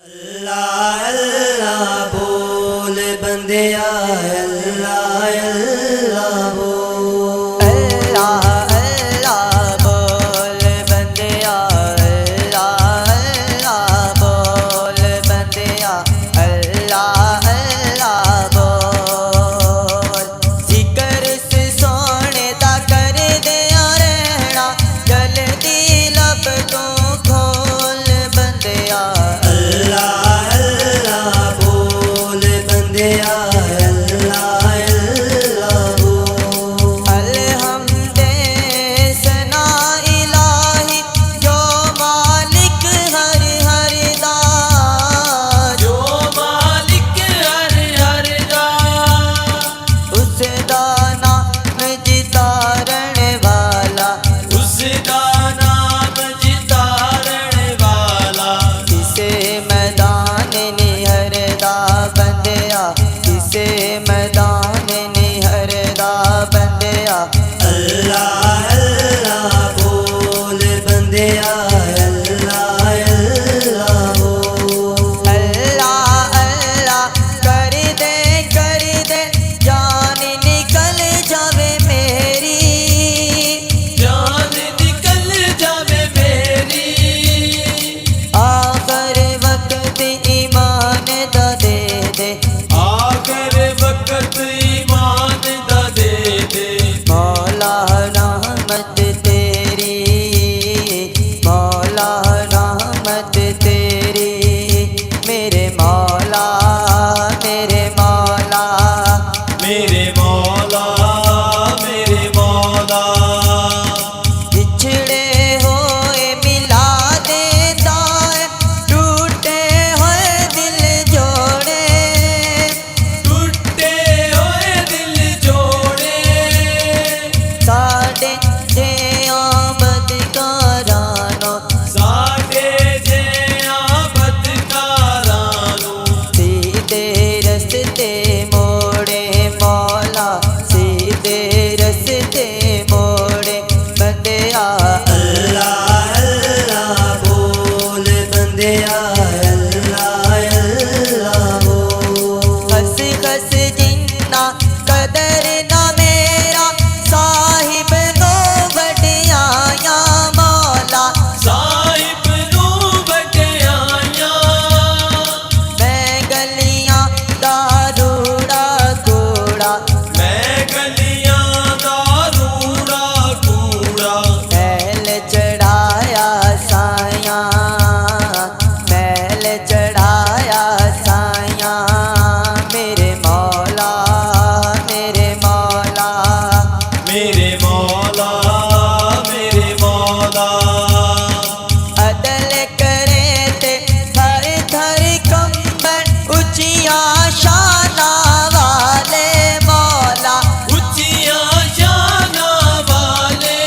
अल्लाह अल्लाह बोल बंदिया अल्लाह अल्लाह बोल अल्लाह अल्लाह बोल बंदिया अल्लाह अल्लाह बोल बंदिया अल्लाह अल्लाह बोल जिक्र से सोने दा कर दिया रहना जल्दी लब तो खोल बंदिया अल्लाह अल्लाह बोल बंदिया अल्लाह अल्लाह बोल अलहम्दे सना इलाही जो मालिक हर हर दा जो मालिक हर हर दा उस दा नाम जितारण वाला उसदा नाम जितारण वाला किसे मैदान निहरदा बंदिया किसे मैदान निहरदा बंदिया अल्लाह अल्लाह बोल बंदिया अल्लाह अल्लाह बोल अल्लाह अल्लाह कर दे जान निकल जावे मेरी जान निकल जावे मेरी आखिर वक्त ईमान दा दे आखिर वक्त ईमान दा दे मौला रहमत तेरी मौला रहमत तेरी मेरे मौला मेरे मौला मेरे मौला मेरे मौला बिछड़े होए मिला देता है टूटे हुए दिल जोड़े टूटे हुए दिल जोड़े साढ़े जे आमद कारानो साडे जिया बदकारानू सीधे रस्ते मोड़े मौला सीधे रस्ते मोड़े बंदिया अल्लाह अल्लाह बोल बंदिया अल्लाह अल्लाह बोल खस खस जिन्ना कदर ना मेरा साहिब नो वडियाया मौला साहिब नू बटियाया मैं गलियां दा रूड़ा कूड़ा मैं गलियां दा रूड़ा कूड़ा मैल चढ़ाया साया मैल चढ़ाया साया मेरे मौला मेरे मौला मेरे मौला मेरे मौला अदल करे ते थर थर कंबन उचिया शाना वाले मौला उचिया शाना वाले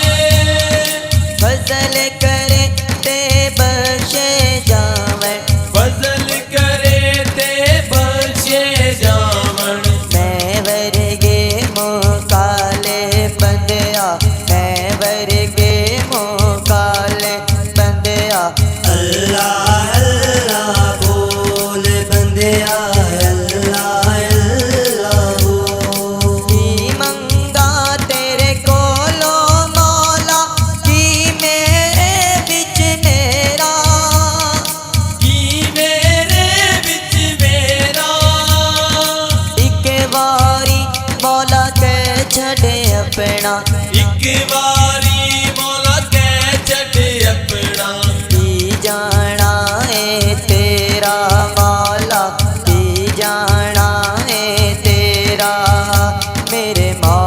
फजल करे ते बख्शे जावन फजल करे ते बख्शे जावन मैं वर्गे मुकाले बंदिया मैं वर्गे मुकाले बंदिया अल्लाह अल्लाह बोल बंदिया अल्लाह अल्लाह बोल की मंगा तेरे कोलो मौला की मेरे बिच मेरा की मेरे बिच मेरा एक बारी मौला के छड़े अपना एक बारी मौला कै छड़े अपना की जाना है तेरा मौला की जाना है तेरा मेरे मौला